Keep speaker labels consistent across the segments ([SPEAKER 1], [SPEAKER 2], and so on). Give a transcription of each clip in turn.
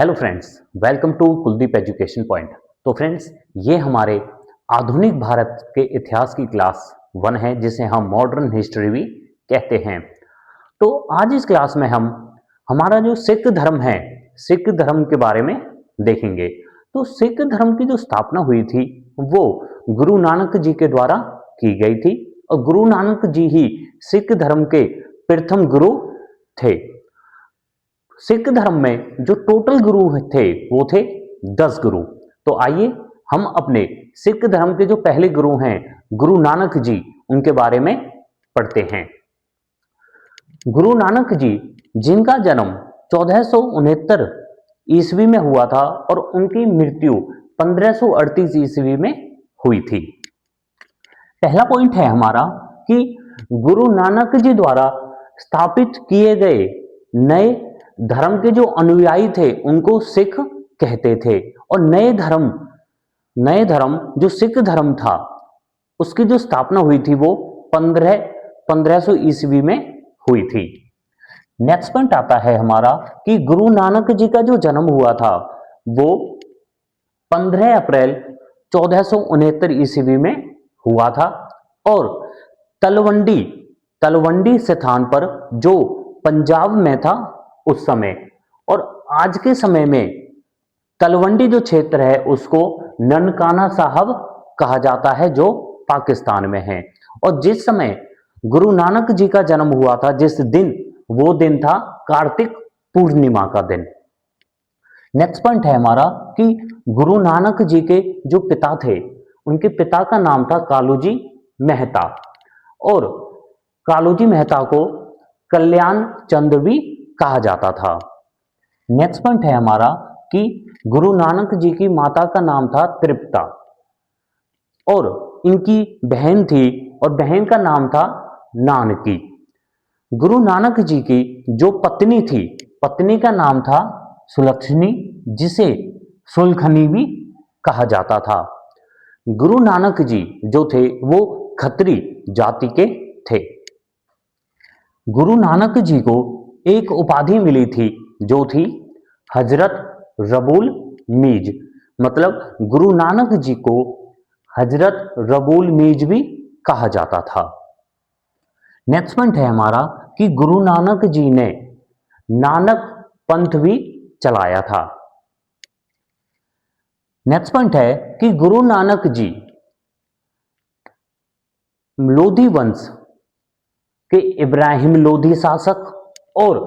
[SPEAKER 1] Hello friends, welcome to Kuldeep education point. तो friends, ये हमारे आधुनिक भारत के इतिहास की क्लास 1 है, जिसे हम मॉडर्न हिस्ट्री भी कहते हैं। तो आज इस क्लास में हम हमारा जो सिख धर्म है, सिख धर्म के बारे में देखेंगे। तो सिख धर्म की जो स्थापना हुई थी वो गुरु नानक जी के द्वारा की गई थी और गुरु नानक जी ही सिख धर्म के प्रथम गुरु थे। सिख धर्म में जो टोटल गुरु थे वो थे 10 गुरु। तो आइए हम अपने सिख धर्म के जो पहले गुरु हैं गुरु नानक जी, उनके बारे में पढ़ते हैं। गुरु नानक जी, जिनका जन्म 1469 ईस्वी में हुआ था और उनकी मृत्यु 1538 ईस्वी में हुई थी। पहला पॉइंट है हमारा कि गुरु नानक जी द्वारा स्थापित किए गए नए धर्म के जो अनुयायी थे उनको सिख कहते थे। और नए धर्म जो सिख धर्म था उसकी जो स्थापना हुई थी वो 1500 ईस्वी में हुई थी। नेक्स्ट पॉइंट आता है हमारा कि गुरु नानक जी का जो जन्म हुआ था वो 15 अप्रैल 1469 ईस्वी में हुआ था और तलवंडी स्थान पर जो पंजाब में था उस समय। और आज के समय में तलवंडी जो क्षेत्र है उसको ननकाना साहब कहा जाता है, जो पाकिस्तान में है। और जिस समय गुरु नानक जी का जन्म हुआ था, जिस दिन, वो दिन था कार्तिक पूर्णिमा का दिन। नेक्स्ट पॉइंट है हमारा कि गुरु नानक जी के जो पिता थे, उनके पिता का नाम था कालूजी मेहता और कालूजी मेहता को कल्याण चंद्र भी कहा जाता था। नेक्स्ट पॉइंट है हमारा कि गुरु नानक जी की माता का नाम था तृप्ता और इनकी बहन थी और बहन का नाम था नानकी। गुरु नानक जी की जो पत्नी थी, पत्नी का नाम था सुलक्षणी, जिसे सुलखनी भी कहा जाता था। गुरु नानक जी जो थे वो खत्री जाति के थे। गुरु नानक जी को एक उपाधि मिली थी जो थी हजरत रबुल मीज, मतलब गुरु नानक जी को हजरत रबुल मीज भी कहा जाता था। नेक्स्ट पॉइंट है हमारा कि गुरु नानक जी ने नानक पंथ भी चलाया था। नेक्स्ट पॉइंट है कि गुरु नानक जी लोधी वंश के इब्राहिम लोधी शासक और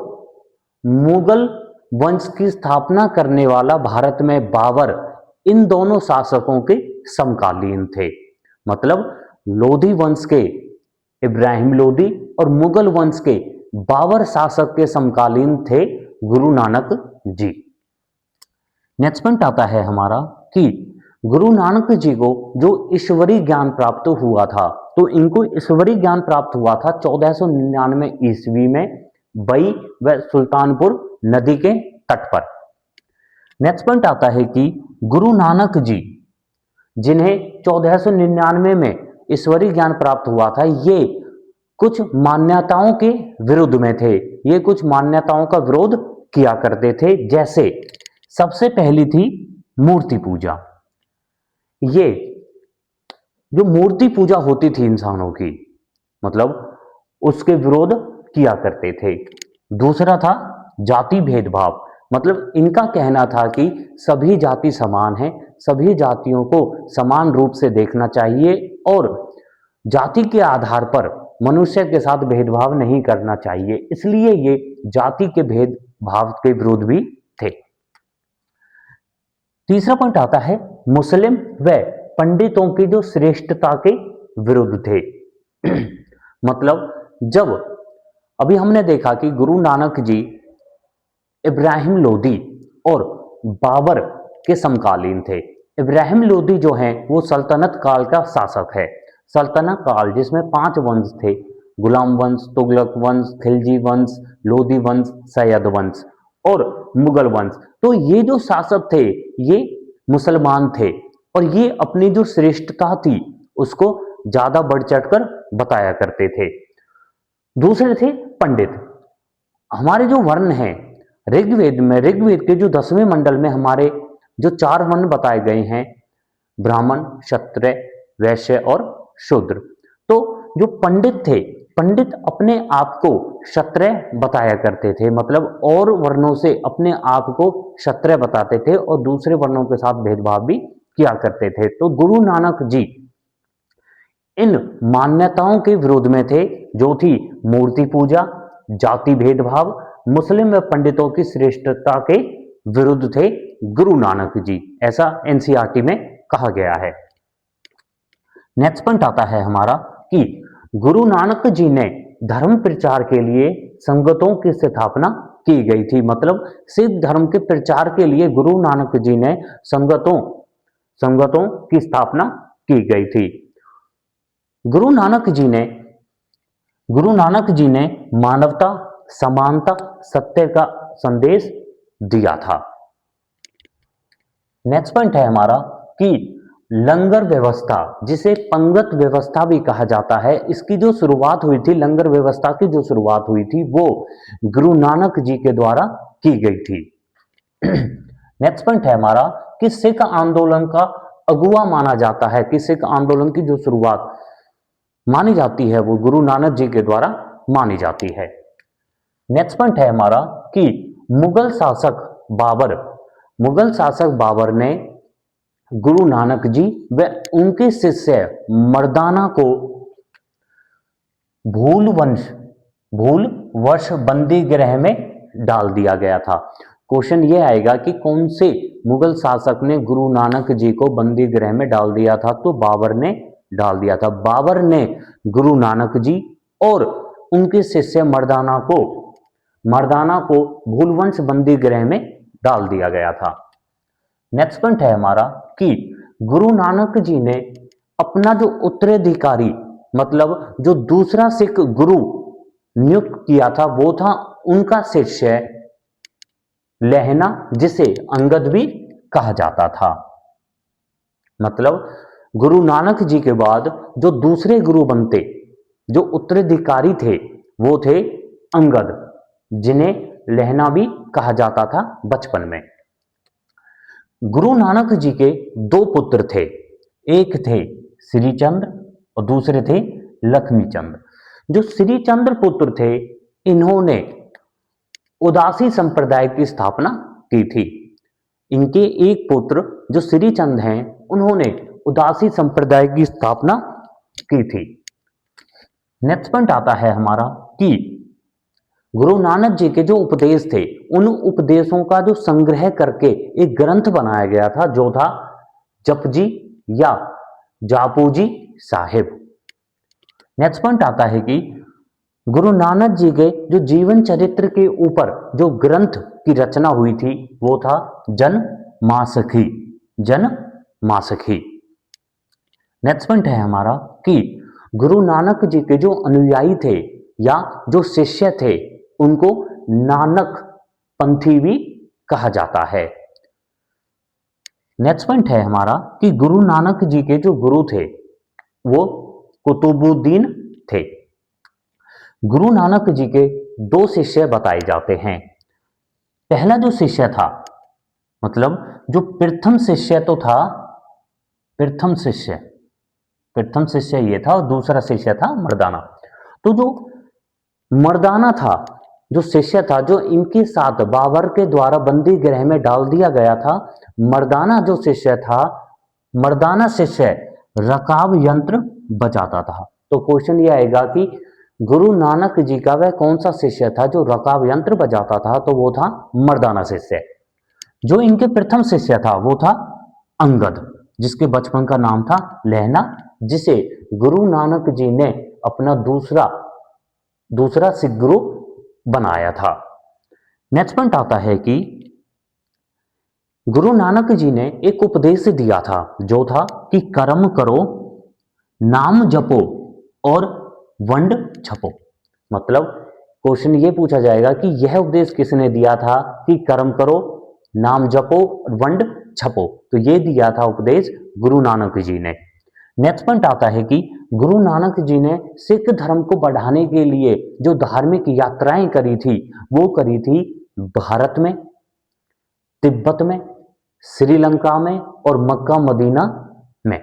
[SPEAKER 1] मुगल वंश की स्थापना करने वाला भारत में बाबर, इन दोनों शासकों के समकालीन थे। मतलब लोधी वंश के इब्राहिम लोधी और मुगल वंश के बाबर शासक के समकालीन थे गुरु नानक जी। नेक्स्ट पॉइंट आता है हमारा कि गुरु नानक जी को जो ईश्वरीय ज्ञान प्राप्त हुआ था, तो इनको ईश्वरीय ज्ञान प्राप्त हुआ था 1499 ईस्वी में बई व सुल्तानपुर नदी के तट पर। नेक्स्ट पॉइंट आता है कि गुरु नानक जी, जिन्हें 1499 में ईश्वरीय ज्ञान प्राप्त हुआ था, ये कुछ मान्यताओं के विरुद्ध में थे। ये कुछ मान्यताओं का विरोध किया करते थे। जैसे सबसे पहली थी मूर्ति पूजा। ये जो मूर्ति पूजा होती थी इंसानों की, मतलब उसके विरोध किया करते थे। दूसरा था जाति भेदभाव, मतलब इनका कहना था कि सभी जाति समान हैं, सभी जातियों को समान रूप से देखना चाहिए और जाति के आधार पर मनुष्य के साथ भेदभाव नहीं करना चाहिए। इसलिए ये जाति के भेदभाव के विरोध भी थे। तीसरा पॉइंट आता है मुस्लिम व पंडितों की जो श्रेष्ठता के विरुद्ध थे। मतलब जब अभी हमने देखा कि गुरु नानक जी इब्राहिम लोदी और बाबर के समकालीन थे। इब्राहिम लोदी जो हैं वो सल्तनत काल का शासक है। सल्तनत काल जिसमें 5 वंश थे, गुलाम वंश, तुगलक वंश, खिलजी वंश, लोदी वंश, सैयद वंश और मुगल वंश। तो ये जो शासक थे ये मुसलमान थे और ये अपनी जो श्रेष्ठता थी उसको ज्यादा बढ़ चढ़कर बताया करते थे। दूसरे थे पंडित। हमारे जो वर्ण हैं ऋग्वेद के जो 10वें मंडल में हमारे जो 4 वर्ण बताए गए हैं, ब्राह्मण, क्षत्रिय, वैश्य और शूद्र। तो जो पंडित थे, पंडित अपने आप को क्षत्रिय बताया करते थे, मतलब और वर्णों से अपने आप को क्षत्रिय बताते थे और दूसरे वर्णों के साथ भेदभाव भी किया करते थे। तो गुरु नानक जी इन मान्यताओं के विरोध में थे, जो थी मूर्ति पूजा, जाति भेदभाव, मुस्लिम व पंडितों की श्रेष्ठता के विरुद्ध थे गुरु नानक जी, ऐसा एनसीईआरटी में कहा गया है। नेक्स्ट पॉइंट आता है हमारा कि गुरु नानक जी ने धर्म प्रचार के लिए संगतों की स्थापना की गई थी, मतलब सिख धर्म के प्रचार के लिए गुरु नानक जी ने संगतों की स्थापना की गई थी। गुरु नानक जी ने मानवता, समानता, सत्य का संदेश दिया था। नेक्स्ट पॉइंट है हमारा कि लंगर व्यवस्था, जिसे पंगत व्यवस्था भी कहा जाता है, इसकी जो शुरुआत हुई थी, लंगर व्यवस्था की जो शुरुआत हुई थी वो गुरु नानक जी के द्वारा की गई थी। नेक्स्ट पॉइंट है हमारा कि सिख आंदोलन का अगुवा माना जाता है, कि सिख आंदोलन की जो शुरुआत मानी जाती है वो गुरु नानक जी के द्वारा मानी जाती है। नेक्स्ट पॉइंट है हमारा कि मुगल शासक बाबर ने गुरु नानक जी व उनके शिष्य मर्दाना को भूलवश बंदी गृह में डाल दिया गया था। क्वेश्चन ये आएगा कि कौन से मुगल शासक ने गुरु नानक जी को बंदी गृह में डाल दिया था, तो बाबर ने डाल दिया था। बाबर ने गुरु नानक जी और उनके शिष्य मर्दाना को भूलवंश बंदी गृह में डाल दिया गया था। नेक्स्ट पॉइंट है हमारा कि गुरु नानक जी ने अपना जो उत्तराधिकारी, मतलब जो दूसरा सिख गुरु नियुक्त किया था, वो था उनका शिष्य लहना, जिसे अंगद भी कहा जाता था। मतलब गुरु नानक जी के बाद जो दूसरे गुरु बनते, जो उत्तराधिकारी थे, वो थे अंगद, जिन्हें लहना भी कहा जाता था बचपन में। गुरु नानक जी के 2 पुत्र थे, एक थे श्रीचंद्र और दूसरे थे लक्ष्मीचंद। जो श्रीचंद्र पुत्र थे, इन्होंने उदासी संप्रदाय की स्थापना की थी। इनके एक पुत्र जो श्रीचंद हैं, उन्होंने उदासी संप्रदाय की स्थापना की थी। नेक्स्ट पॉइंट आता है हमारा कि गुरु नानक जी के जो उपदेश थे, उन उपदेशों का जो संग्रह करके एक ग्रंथ बनाया गया था, जो था जपजी या जापूजी साहिब। नेक्स्ट पॉइंट आता है कि गुरु नानक जी के जो जीवन चरित्र के ऊपर जो ग्रंथ की रचना हुई थी, वो था जनमानसखी। नेक्स्ट पॉइंट है हमारा कि गुरु नानक जी के जो अनुयायी थे या जो शिष्य थे, उनको नानक पंथी भी कहा जाता है। नेक्स्ट पॉइंट है हमारा कि गुरु नानक जी के जो गुरु थे वो कुतुबुद्दीन थे। गुरु नानक जी के 2 शिष्य बताए जाते हैं। पहला जो शिष्य था, मतलब जो प्रथम शिष्य तो था, प्रथम शिष्य ये था और दूसरा शिष्य था मर्दाना। तो जो मर्दाना था, जो शिष्य था, जो इनके साथ बाबर के द्वारा बंदी गृह में डाल दिया गया था, मर्दाना जो शिष्य था, मर्दाना शिष्य रकाब यंत्र बजाता था। तो क्वेश्चन ये आएगा कि गुरु नानक जी का वह कौन सा शिष्य था जो रकाब यंत्र बजाता था, तो वो था मर्दाना शिष्य। जो इनके प्रथम शिष्य था वो था अंगद, जिसके बचपन का नाम था लहना, जिसे गुरु नानक जी ने अपना दूसरा सिख गुरु बनाया था। नेक्स्ट पॉइंट आता है कि गुरु नानक जी ने एक उपदेश दिया था, जो था कि कर्म करो, नाम जपो और वंड छपो। मतलब क्वेश्चन ये पूछा जाएगा कि यह उपदेश किसने दिया था कि कर्म करो, नाम जपो और वंड छपो। तो ये दिया था उपदेश गुरु नानक जी ने। नेक्स्ट पॉइंट आता है कि गुरु नानक जी ने सिख धर्म को बढ़ाने के लिए जो धार्मिक यात्राएं करी थी, वो करी थी भारत में, तिब्बत में, श्रीलंका में और मक्का मदीना में।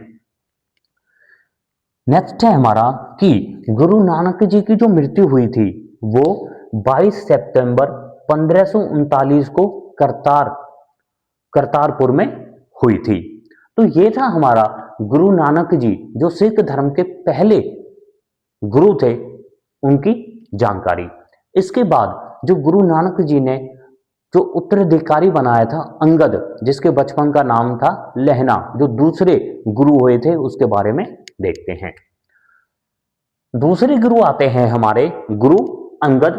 [SPEAKER 1] नेक्स्ट है हमारा कि गुरु नानक जी की जो मृत्यु हुई थी वो 22 सितंबर 1539 को करतारपुर में हुई थी। तो ये था हमारा गुरु नानक जी जो सिख धर्म के पहले गुरु थे, उनकी जानकारी। इसके बाद जो गुरु नानक जी ने जो उत्तराधिकारी बनाया था अंगद, जिसके बचपन का नाम था लहना, जो दूसरे गुरु हुए थे उसके बारे में देखते हैं। दूसरे गुरु आते हैं हमारे गुरु अंगद,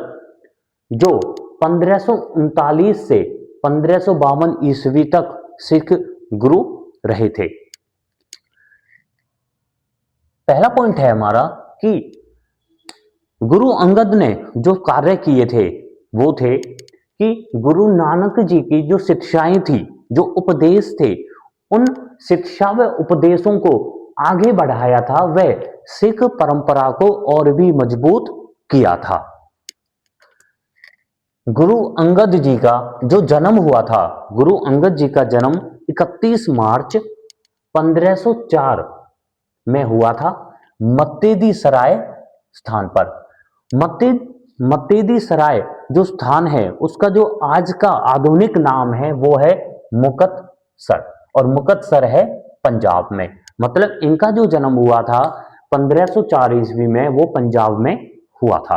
[SPEAKER 1] जो 1539 से 1552 ईस्वी तक सिख गुरु रहे थे। पहला पॉइंट है हमारा कि गुरु अंगद ने जो कार्य किए थे वो थे कि गुरु नानक जी की जो शिक्षाएं थी, जो उपदेश थे, उन शिक्षा व उपदेशों को आगे बढ़ाया था, वह सिख परंपरा को और भी मजबूत किया था। गुरु अंगद जी का जो जन्म हुआ था, गुरु अंगद जी का जन्म 31 मार्च 1504 में हुआ था मत्तेदी सराय स्थान पर। मत्तेदी सराय जो स्थान है उसका जो आज का आधुनिक नाम है वो है मुक्तसर, और मुक्तसर है पंजाब में। मतलब इनका जो जन्म हुआ था 1504 ईस्वी में, वो पंजाब में हुआ था।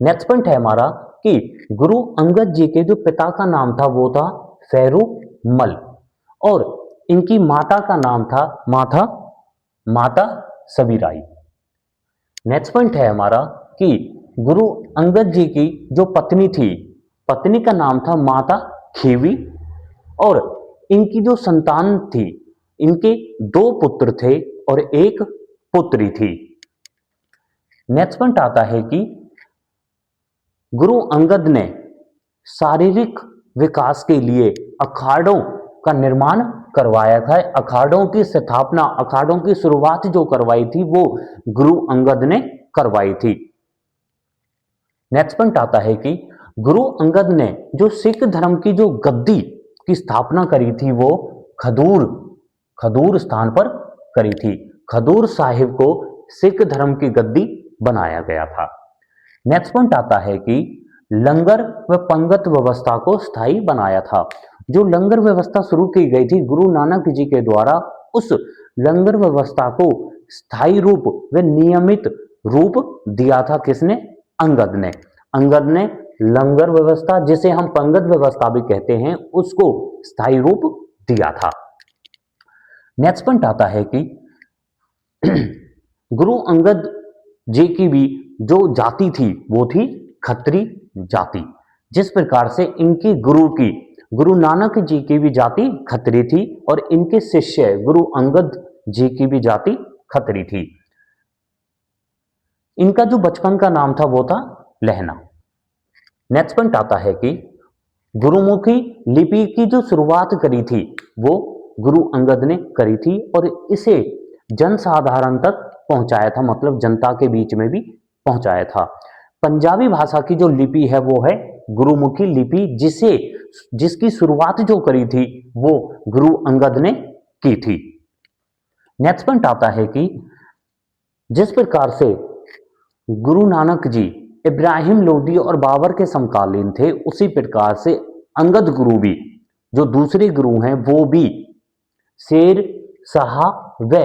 [SPEAKER 1] नेक्स्ट पॉइंट है हमारा कि गुरु अंगद जी के जो पिता का नाम था वो था फेरूमल, और इनकी माता का नाम था माता सबीराई। नेक्स्ट पॉइंट है हमारा कि गुरु अंगद जी की जो पत्नी थी, पत्नी का नाम था माता खीवी, और इनकी जो संतान थी, इनके 2 पुत्र थे और 1 पुत्री थी। नेक्स्ट पॉइंट आता है कि गुरु अंगद ने शारीरिक विकास के लिए अखाड़ों का निर्माण करवाया था। अखाड़ों की स्थापना, अखाड़ों की शुरुआत जो करवाई थी वो गुरु अंगद ने करवाई थी। नेक्स्ट पॉइंट आता है कि गुरु अंगद ने जो सिख धर्म की जो गद्दी की स्थापना करी थी वो खदूर स्थान पर करी थी। खदूर साहिब को सिख धर्म की गद्दी बनाया गया था। नेक्स्ट पॉइंट आता है कि लंगर व पंगत व्यवस्था को स्थायी बनाया था। जो लंगर व्यवस्था शुरू की गई थी गुरु नानक जी के द्वारा, उस लंगर व्यवस्था को स्थायी रूप व नियमित रूप दिया था किसने? अंगद ने। अंगद ने लंगर व्यवस्था, जिसे हम पंगत व्यवस्था भी कहते हैं, उसको स्थायी रूप दिया था। नेक्स्ट पॉइंट आता है कि गुरु अंगद जी की भी जो जाति थी वो थी खत्री जाति। जिस प्रकार से इनकी गुरु नानक जी की भी जाति खत्री थी और इनके शिष्य गुरु अंगद जी की भी जाति खत्री थी। इनका जो बचपन का नाम था वो था लहना। नेक्स्ट पॉइंट आता है कि गुरुमुखी लिपि की जो शुरुआत करी थी वो गुरु अंगद ने करी थी और इसे जनसाधारण तक पहुंचाया था, मतलब जनता के बीच में भी पहुंचाया था। पंजाबी भाषा की जो लिपि है वो है गुरुमुखी लिपि, जिसकी शुरुआत जो करी थी वो गुरु अंगद ने की थी। नेक्स्ट पॉइंट आता है कि जिस प्रकार से गुरु नानक जी इब्राहिम लोदी और बाबर के समकालीन थे, उसी प्रकार से अंगद गुरु भी, जो दूसरे गुरु हैं, वो भी शेर शाह व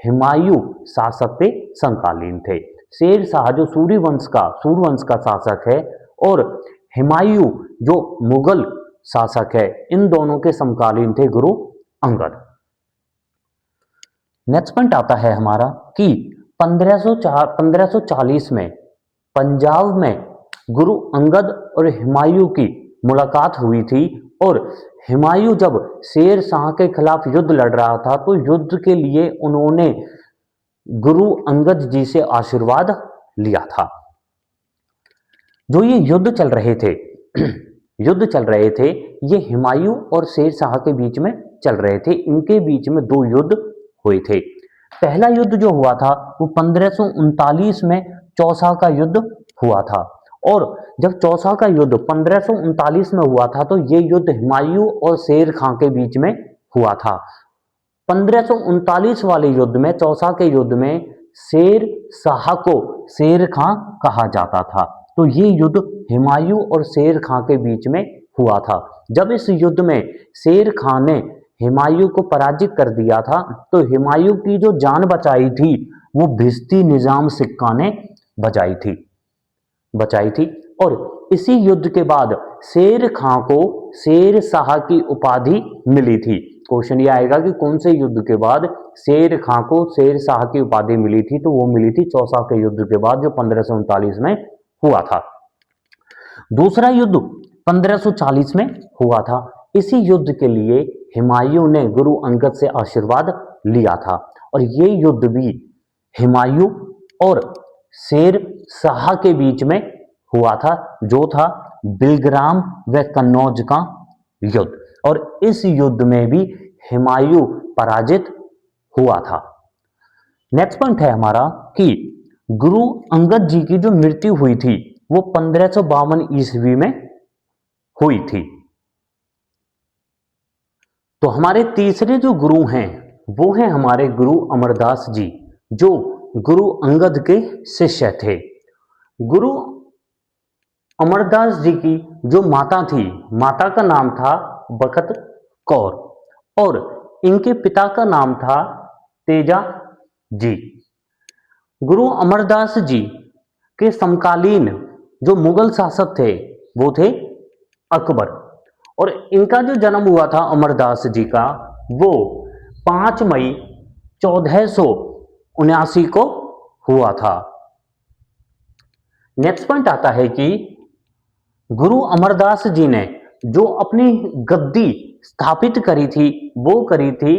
[SPEAKER 1] हुमायूं शासक के समकालीन थे। शेर शाह जो सूर्यवंश का शासक है और हुमायूं जो मुगल शासक है, इन दोनों के समकालीन थे गुरु अंगद। नेक्स्ट पॉइंट आता है हमारा कि 1540 में पंजाब में गुरु अंगद और हुमायूं की मुलाकात हुई थी और हुमायूं जब शेर शाह के खिलाफ युद्ध लड़ रहा था तो युद्ध के लिए उन्होंने गुरु अंगद जी से आशीर्वाद लिया था। जो ये युद्ध चल रहे थे ये हुमायूं और शेर शाह के बीच में चल रहे थे। इनके बीच में 2 युद्ध हुए थे। पहला युद्ध जो हुआ था वो 1539 में चौसा का युद्ध हुआ था और जब चौसा का युद्ध 1539 में हुआ था तो ये युद्ध हुमायूं और शेर खां के बीच में हुआ था। 1539 वाले युद्ध में, चौसा के युद्ध में, शेर शाह को शेर खां कहा जाता था। तो ये युद्ध हुमायूं और शेर खां के बीच में हुआ था। जब इस युद्ध में शेर खां ने हुमायूं को पराजित कर दिया था तो हुमायूं की जो जान बचाई थी वो भिश्ती निजाम सिक्का ने बचाई थी। और इसी युद्ध के बाद शेर खां को शेर शाह की उपाधि मिली थी। क्वेश्चन ये आएगा कि कौन से युद्ध के बाद शेर खां को शेर शाह की उपाधि मिली थी, तो वो मिली थी चौसा के युद्ध के बाद जो 1539 में हुआ था। दूसरा युद्ध 1540 में हुआ था। इसी युद्ध के लिए हुमायूं ने गुरु अंगद से आशीर्वाद लिया था और ये युद्ध भी हुमायूं और शेर शाह के बीच में हुआ था, जो था बिलग्राम व कन्नौज का युद्ध। और इस युद्ध में भी हुमायूं पराजित हुआ था। नेक्स्ट पॉइंट है हमारा कि गुरु अंगद जी की जो मृत्यु हुई थी वो 1552 ईस्वी में हुई थी। तो हमारे तीसरे जो गुरु हैं वो हैं हमारे गुरु अमरदास जी, जो गुरु अंगद के शिष्य थे। गुरु अमरदास जी की जो माता थी, माता का नाम था बखत कौर और इनके पिता का नाम था तेजा जी। गुरु अमरदास जी के समकालीन जो मुगल शासक थे वो थे अकबर, और इनका जो जन्म हुआ था अमरदास जी का वो 5 मई 1479 को हुआ था। नेक्स्ट पॉइंट आता है कि गुरु अमरदास जी ने जो अपनी गद्दी स्थापित करी थी वो करी थी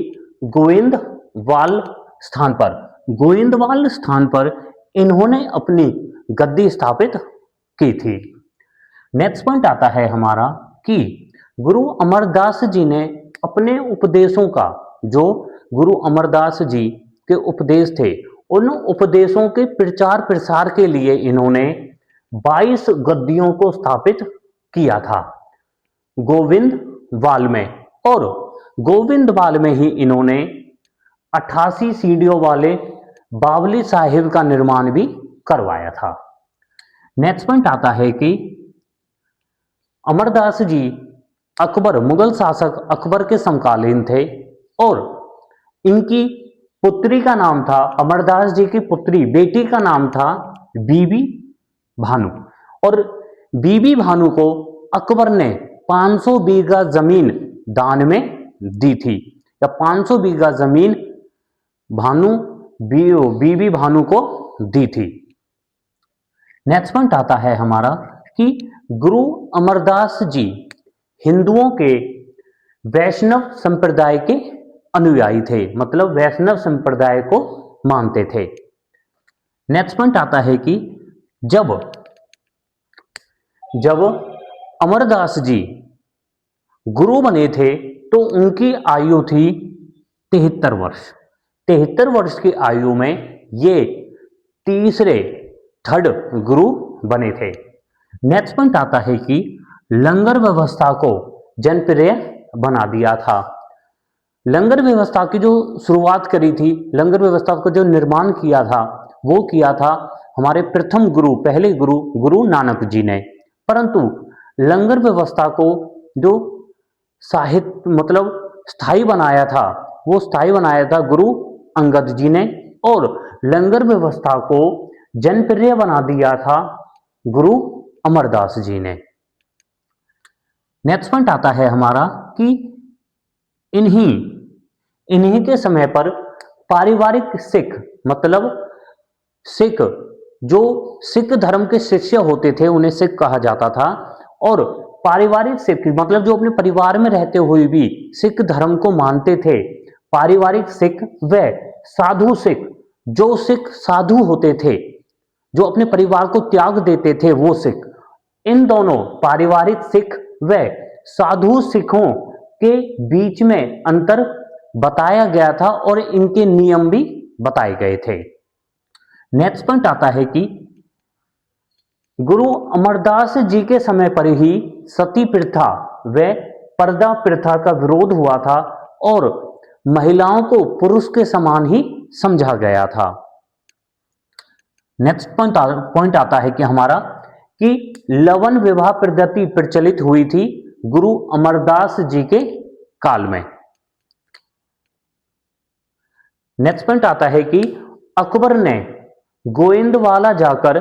[SPEAKER 1] गोविंदवाल स्थान पर। गोविंदवाल स्थान पर इन्होंने अपनी गद्दी स्थापित की थी। नेक्स्ट पॉइंट आता है हमारा कि गुरु अमरदास जी ने अपने उपदेशों का, जो गुरु अमरदास जी के उपदेश थे, उन उपदेशों के प्रचार प्रसार के लिए इन्होंने 22 गद्दियों को स्थापित किया था गोविंदवाल में, और गोविंदवाल में ही इन्होंने 88 सीढ़ियों वाले बावली साहिब का निर्माण भी करवाया था। नेक्स्ट पॉइंट आता है कि अमरदास जी अकबर, मुगल शासक अकबर के समकालीन थे और इनकी पुत्री का नाम था, अमरदास जी की पुत्री बेटी का नाम था बीबी भानु, और बीबी भानु को अकबर ने 500 बीघा जमीन दान में दी थी, या 500 बीघा जमीन बीबी भानु को दी थी। नेक्स्ट पॉइंट आता है हमारा कि गुरु अमरदास जी हिंदुओं के वैष्णव संप्रदाय के अनुयायी थे, मतलब वैष्णव संप्रदाय को मानते थे। नेक्स्ट पॉइंट आता है कि जब अमरदास जी गुरु बने थे तो उनकी आयु थी 73 वर्ष। 73 वर्ष की आयु में ये थर्ड गुरु बने थे। नेक्स्ट पॉइंट आता है कि लंगर व्यवस्था को जनप्रिय बना दिया था। लंगर व्यवस्था की जो शुरुआत करी थी, लंगर व्यवस्था को जो निर्माण किया था वो किया था हमारे प्रथम गुरु, पहले गुरु नानक जी ने। परंतु लंगर व्यवस्था को जो साहित्य मतलब स्थायी बनाया था वो स्थायी बनाया था गुरु अंगद जी ने, और लंगर व्यवस्था को जनप्रिय बना दिया था गुरु अमरदास जी ने। नेक्स्ट पॉइंट आता है हमारा कि इन्हीं के समय पर पारिवारिक सिख, मतलब सिख जो सिख धर्म के शिष्य होते थे उन्हें सिख कहा जाता था, और पारिवारिक सिख मतलब जो अपने परिवार में रहते हुए भी सिख धर्म को मानते थे, पारिवारिक सिख व साधु सिख, जो सिख साधु होते थे जो अपने परिवार को त्याग देते थे वो सिख, इन दोनों पारिवारिक सिख व साधु सिखों के बीच में अंतर बताया गया था और इनके नियम भी बताए गए थे। नेक्स्ट पॉइंट आता है कि गुरु अमरदास जी के समय पर ही सती प्रथा व पर्दा प्रथा का विरोध हुआ था और महिलाओं को पुरुष के समान ही समझा गया था। नेक्स्ट पॉइंट आता है कि हमारा कि लवन विवाह पद्धति प्रचलित हुई थी गुरु अमरदास जी के काल में। नेक्स्ट पॉइंट आता है कि अकबर ने गोविंदवाला जाकर,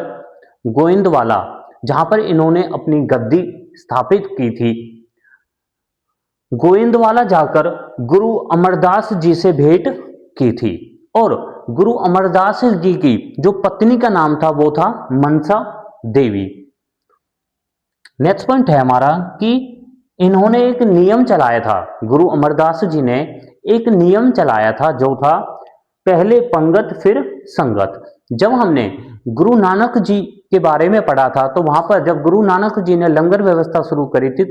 [SPEAKER 1] गोविंदवाला जहां पर इन्होंने अपनी गद्दी स्थापित की थी, गोविंदवाला जाकर गुरु अमरदास जी से भेंट की थी और गुरु अमरदास जी की जो पत्नी का नाम था वो था मनसा देवी। नेक्स्ट पॉइंट है हमारा कि इन्होंने एक नियम चलाया था, गुरु अमरदास जी ने एक नियम चलाया था जो था पहले पंगत फिर संगत। जब हमने गुरु नानक जी के बारे में पढ़ा था तो वहां पर जब गुरु नानक जी ने लंगर व्यवस्था शुरू करी थी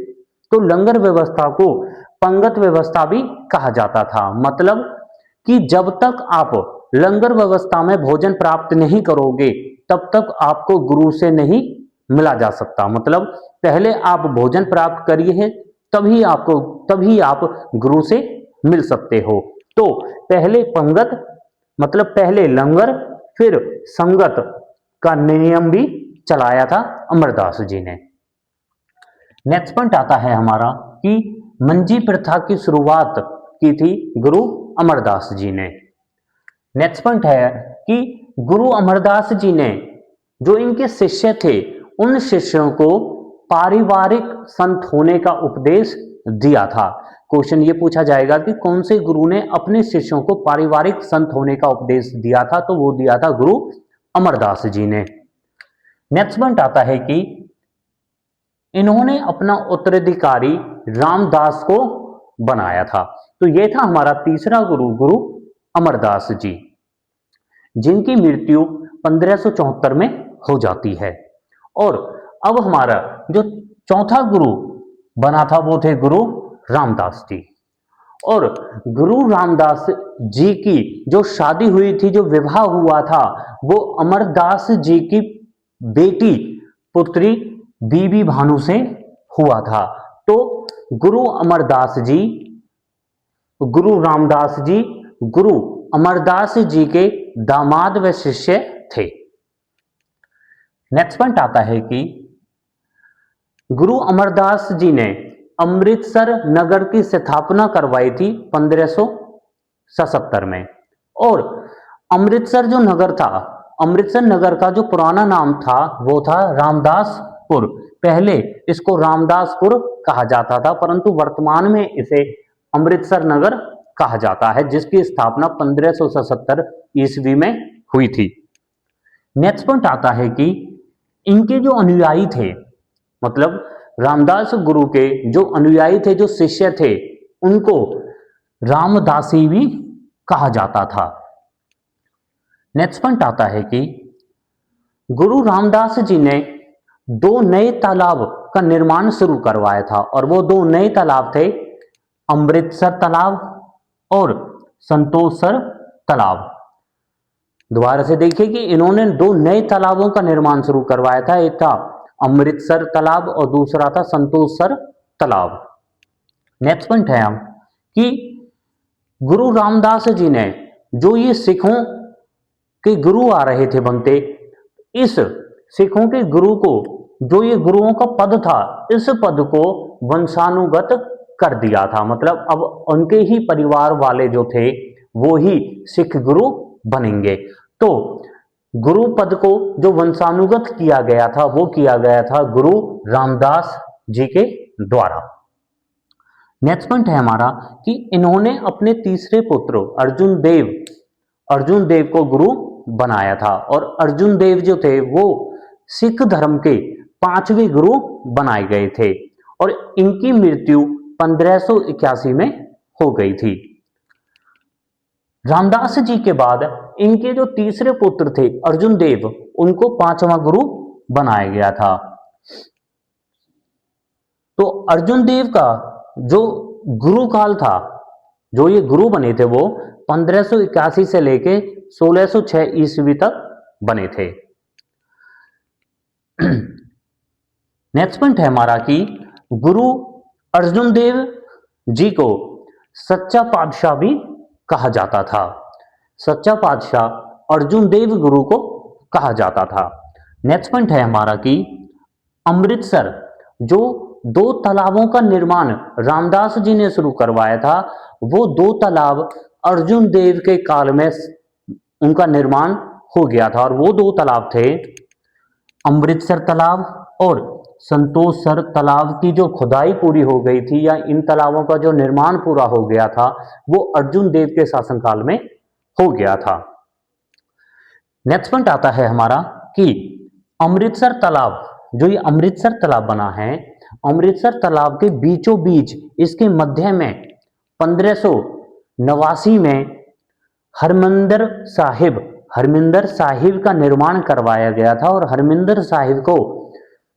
[SPEAKER 1] तो लंगर व्यवस्था को पंगत व्यवस्था भी कहा जाता था। मतलब कि जब तक आप लंगर व्यवस्था में भोजन प्राप्त नहीं करोगे तब तक आपको गुरु से नहीं मिला जा सकता। मतलब पहले आप भोजन प्राप्त करिए तभी आप गुरु से मिल सकते हो। तो पहले पंगत मतलब पहले लंगर फिर संगत का नियम भी चलाया था अमरदास जी ने। नेक्स्ट पॉइंट आता है हमारा कि मंजी प्रथा की शुरुआत की थी गुरु अमरदास जी ने। नेक्स्ट पॉइंट है कि गुरु अमरदास जी ने जो इनके शिष्य थे उन शिष्यों को पारिवारिक संत होने का उपदेश दिया था। क्वेश्चन ये पूछा जाएगा कि कौन से गुरु ने अपने शिष्यों को पारिवारिक संत होने का उपदेश दिया था, तो वो दिया था गुरु अमरदास जी ने। नेक्स्ट पॉइंट आता है कि इन्होंने अपना उत्तराधिकारी रामदास को बनाया था। तो यह था हमारा तीसरा गुरु, गुरु अमरदास जी, जिनकी मृत्यु 1574 में हो जाती है। और अब हमारा जो चौथा गुरु बना था वो थे गुरु रामदास जी। और गुरु रामदास जी की जो शादी हुई थी, जो विवाह हुआ था, वो अमरदास जी की बेटी पुत्री बीबी भानु से हुआ था। तो गुरु अमरदास जी, गुरु रामदास जी गुरु अमरदास जी के दामाद व शिष्य थे। नेक्स्ट पॉइंट आता है कि गुरु अमरदास जी ने अमृतसर नगर की स्थापना करवाई थी 1577 में। और अमृतसर जो नगर था, अमृतसर नगर का जो पुराना नाम था वो था रामदासपुर। पहले इसको रामदासपुर कहा जाता था, परंतु वर्तमान में इसे अमृतसर नगर कहा जाता है, जिसकी स्थापना 1577 ईस्वी में हुई थी। नेक्स्ट पॉइंट आता है कि इनके जो अनुयायी थे, मतलब रामदास गुरु के जो अनुयायी थे, जो शिष्य थे, उनको रामदासी भी कहा जाता था। नेक्स्ट पॉइंट आता है कि गुरु रामदास जी ने 2 नए तालाब का निर्माण शुरू करवाया था और वो 2 नए तालाब थे अमृतसर तालाब और संतोषसर तालाब। दोबारा से देखिए कि इन्होंने 2 नए तालाबों का निर्माण शुरू करवाया था। एक था अमृतसर तालाब और दूसरा था संतोषसर तालाब। नेक्स्ट पॉइंट है हम कि गुरु रामदास जी ने जो ये सिखों के गुरु आ रहे थे बनते, इस सिखों के गुरु को जो ये गुरुओं का पद था, इस पद को वंशानुगत कर दिया था। मतलब अब उनके ही परिवार वाले जो थे वो ही सिख गुरु बनेंगे। तो गुरु पद को जो वंशानुगत किया गया था वो किया गया था गुरु रामदास जी के द्वारा। नेक्स्ट पॉइंट है हमारा कि इन्होंने अपने तीसरे पुत्र अर्जुन देव को गुरु बनाया था। और अर्जुन देव जो थे वो सिख धर्म के 5वें गुरु बनाए गए थे और इनकी मृत्यु 1581 में हो गई थी। रामदास जी के बाद इनके जो तीसरे पुत्र थे अर्जुन देव, उनको 5वां गुरु बनाया गया था। तो अर्जुन देव का जो गुरु काल था, जो ये गुरु बने थे, वो 1581 से लेके 1606 ईस्वी तक बने थे। नेक्स्ट पॉइंट है हमारा कि गुरु अर्जुन देव जी को सच्चा पातशाह भी कहा जाता था। सच्चा पातशाह अर्जुन देव गुरु को कहा जाता था। नेक्स्ट पॉइंट है हमारा कि अमृतसर जो 2 तालाबों का निर्माण रामदास जी ने शुरू करवाया था, वो 2 तालाब अर्जुन देव के काल में उनका निर्माण हो गया था और वो 2 तालाब थे अमृतसर तालाब और संतोषसर तालाब की जो खुदाई पूरी हो गई थी या इन तालाबों का जो निर्माण पूरा हो गया था वो अर्जुन देव के शासनकाल में हो गया था। नेक्स्ट पॉइंट आता है हमारा कि अमृतसर तालाब, जो ये अमृतसर तालाब बना है, अमृतसर तालाब के बीचों बीच इसके मध्य में 1589 में हरमिंदर साहिब का निर्माण करवाया गया था और हरमिंदर साहिब को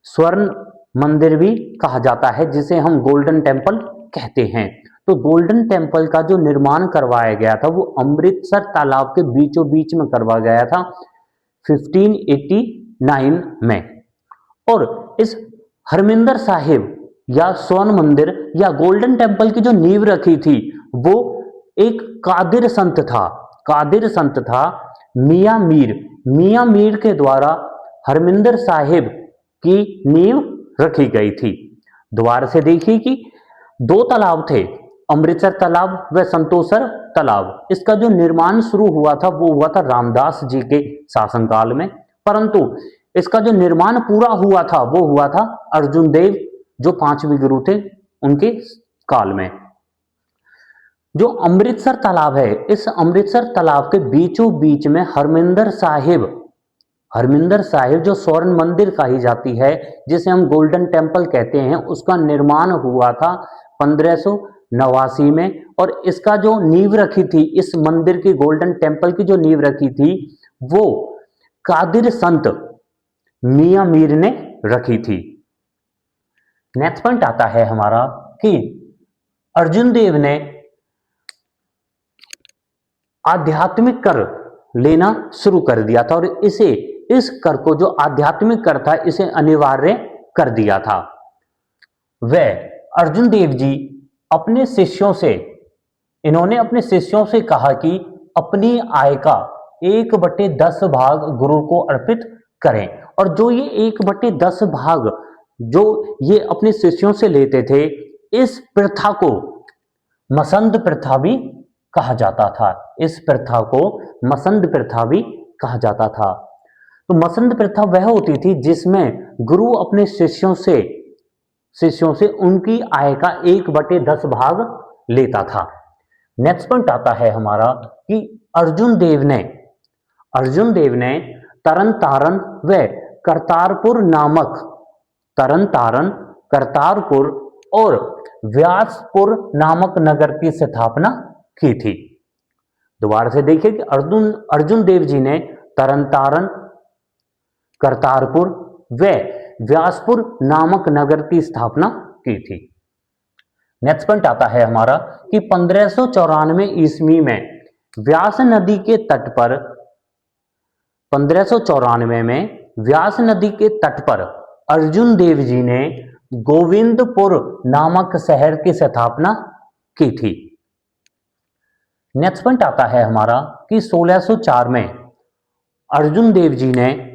[SPEAKER 1] स्वर्ण मंदिर भी कहा जाता है, जिसे हम गोल्डन टेम्पल कहते हैं। तो गोल्डन टेम्पल का जो निर्माण करवाया गया था वो अमृतसर तालाब के बीचों बीच में करवाया गया था 1589 में। और इस हरमिंदर साहिब या स्वर्ण मंदिर या गोल्डन टेम्पल की जो नींव रखी थी वो एक कादिर संत था मियां मीर के द्वारा हरमिंदर साहिब की नींव रखी गई थी। दोबारा से देखिए कि 2 तालाब थे, अमृतसर तालाब व संतोषसर तालाब। इसका जो निर्माण शुरू हुआ था वो हुआ था रामदास जी के शासनकाल में, परंतु इसका जो निर्माण पूरा हुआ था वो हुआ था अर्जुन देव जो 5वें गुरु थे उनके काल में। जो अमृतसर तालाब है, इस अमृतसर तालाब के बीचों बीच में हरमिंदर साहिब जो स्वर्ण मंदिर कही जाती है, जिसे हम गोल्डन टेम्पल कहते हैं, उसका निर्माण हुआ था 1589 में। और इसका जो नींव रखी थी, इस मंदिर की गोल्डन टेम्पल की जो नींव रखी थी वो कादिर संत मियां मीर ने रखी थी। नेक्स्ट पॉइंट आता है हमारा कि अर्जुन देव ने आध्यात्मिक कर लेना शुरू कर दिया था और इस कर को, जो आध्यात्मिक कर था, इसे अनिवार्य कर दिया था। वह अर्जुन देव जी इन्होंने अपने शिष्यों से कहा कि अपनी आय का 1/10 भाग गुरु को अर्पित करें। और जो ये 1/10 भाग जो ये अपने शिष्यों से लेते थे, इस प्रथा को मसंद प्रथा भी कहा जाता था। इस प्रथा को मसंद प्रथा भी कहा जाता था। तो मसंद प्रथा वह होती थी जिसमें गुरु अपने शिष्यों से उनकी आय का 1/10 भाग लेता था। नेक्स्ट पॉइंट आता है हमारा कि अर्जुन देव ने तरन तारण व करतारपुर और व्यासपुर नामक नगर की स्थापना की थी। दोबारा से देखिए कि अर्जुन देव जी ने तरन तारण, करतारपुर व व्यासपुर नामक नगर की स्थापना की थी। नेक्स्ट पॉइंट आता है हमारा कि 1594 ईस्वी में व्यास नदी के तट पर अर्जुन देव जी ने गोविंदपुर नामक शहर की स्थापना की थी। नेक्स्ट पॉइंट आता है हमारा कि 1604 में अर्जुन देव जी ने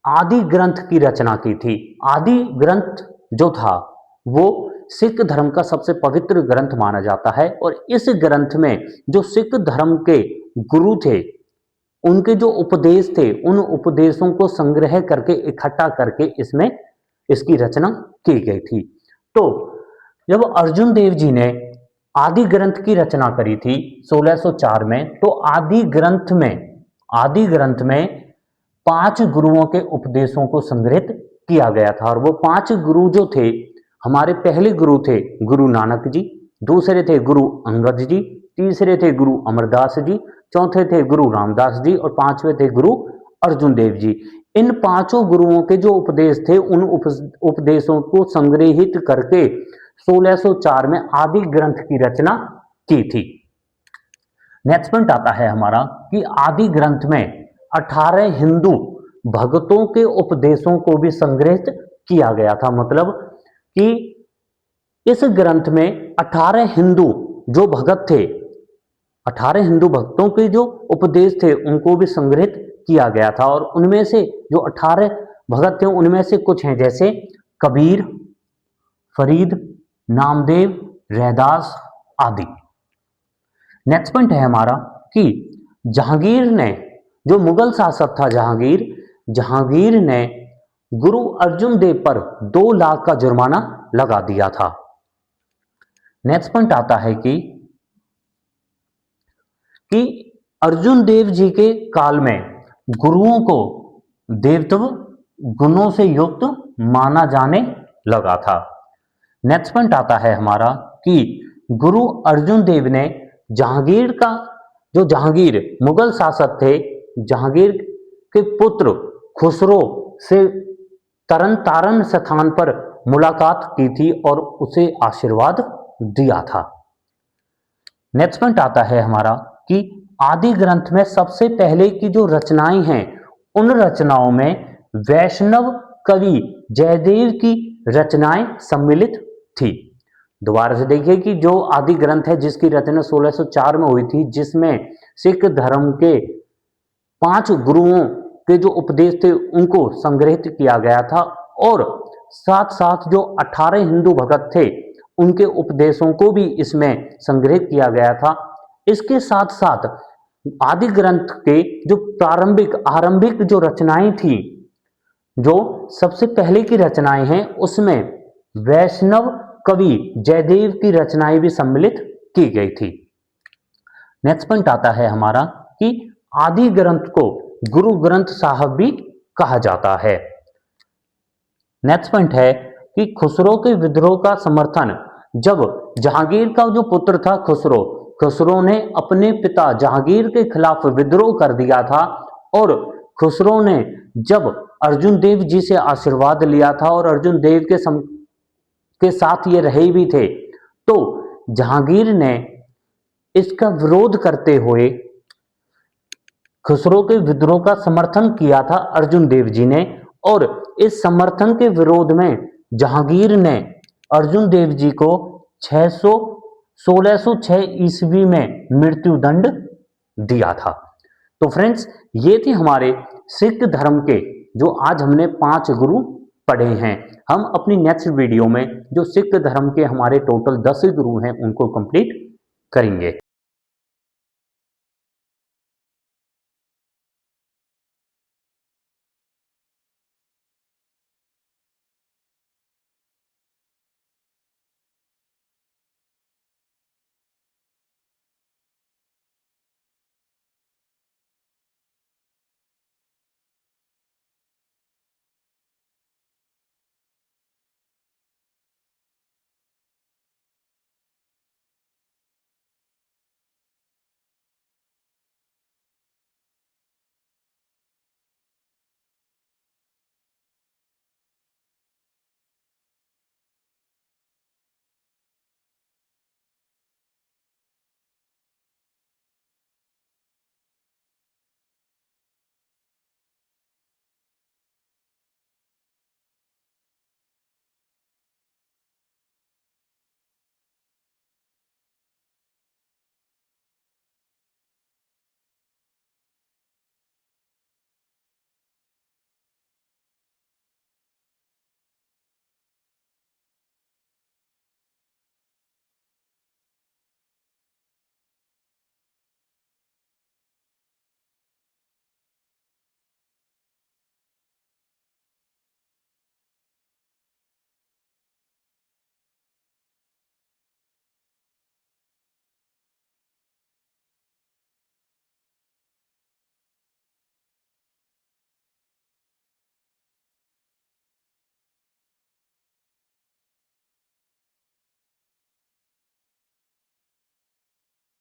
[SPEAKER 1] आदि ग्रंथ की रचना की थी। आदि ग्रंथ जो था वो सिख धर्म का सबसे पवित्र ग्रंथ माना जाता है और इस ग्रंथ में जो सिख धर्म के गुरु थे, उनके जो उपदेश थे, उन उपदेशों को संग्रह करके इकट्ठा करके इसमें इसकी रचना की गई थी। तो जब अर्जुन देव जी ने आदि ग्रंथ की रचना करी थी 1604 में, तो आदि ग्रंथ में 5 गुरुओं के उपदेशों को संग्रहित किया गया था। और वो 5 गुरु जो थे, हमारे पहले गुरु थे गुरु नानक जी, दूसरे थे गुरु अंगद जी, तीसरे थे गुरु अमरदास जी, चौथे थे गुरु रामदास जी और 5वें थे गुरु अर्जुन देव जी। इन 5 गुरुओं के जो उपदेश थे, उन उपदेशों को संग्रहित करके 1604 में आदि ग्रंथ की रचना की थी। नेक्स्ट पॉइंट आता है हमारा कि आदि ग्रंथ में 18 हिंदू भक्तों के उपदेशों को भी संग्रहित किया गया था। मतलब कि इस ग्रंथ में 18 हिंदू जो भगत थे, 18 हिंदू भक्तों के जो उपदेश थे उनको भी संग्रहित किया गया था। और उनमें से जो 18 भगत थे उनमें से कुछ हैं जैसे कबीर, फरीद, नामदेव, रैदास आदि। नेक्स्ट पॉइंट है हमारा कि जहांगीर ने, जो मुगल शासक था जहांगीर, जहांगीर ने गुरु अर्जुन देव पर 2 लाख का जुर्माना लगा दिया था। नेक्स्ट पॉइंट आता है कि अर्जुन देव जी के काल में गुरुओं को देवत्व गुणों से युक्त माना जाने लगा था। नेक्स्ट पॉइंट आता है हमारा कि गुरु अर्जुन देव ने जहांगीर का, जो जहांगीर मुगल शासक थे, जहांगीर के पुत्र खुसरो से तरन तारण स्थान पर मुलाकात की थी और उसे आशीर्वाद दिया था। नेक्स्ट पॉइंट आता है हमारा कि आदि ग्रंथ में सबसे पहले की जो रचनाएं हैं उन रचनाओं में वैष्णव कवि जयदेव की रचनाएं सम्मिलित थी। दोबारा से देखिए कि जो आदि ग्रंथ है जिसकी रचना 1604 में हुई थी, जिसमें सिख धर्म के 5 गुरुओं के जो उपदेश थे उनको संग्रहित किया गया था और साथ साथ जो 18 हिंदू भगत थे उनके उपदेशों को भी इसमें संग्रहित किया गया था। इसके साथ साथ आदि ग्रंथ के जो आरंभिक जो रचनाएं थी, जो सबसे पहले की रचनाएं हैं, उसमें वैष्णव कवि जयदेव की रचनाएं भी सम्मिलित की गई थी। नेक्स्ट पॉइंट आता है हमारा कि आदि ग्रंथ को गुरु ग्रंथ साहब भी कहा जाता है। नेक्स्ट पॉइंट है कि खुसरो के विद्रोह का समर्थन जब जहांगीर का जो पुत्र था खुसरो ने अपने पिता जहांगीर के खिलाफ विद्रोह कर दिया था और खुसरो ने जब अर्जुन देव जी से आशीर्वाद लिया था और अर्जुन देव के साथ ये रहे भी थे, तो जहांगीर ने इसका विरोध करते हुए खुसरो के विद्रोह का समर्थन किया था अर्जुन देव जी ने। और इस समर्थन के विरोध में जहांगीर ने अर्जुन देव जी को 1606 ईस्वी में मृत्यु दंड दिया था। तो फ्रेंड्स, ये थे हमारे सिख धर्म के जो आज हमने 5 गुरु पढ़े हैं। हम अपनी नेक्स्ट वीडियो में जो सिख धर्म के हमारे टोटल 10 गुरु हैं उनको कंप्लीट करेंगे।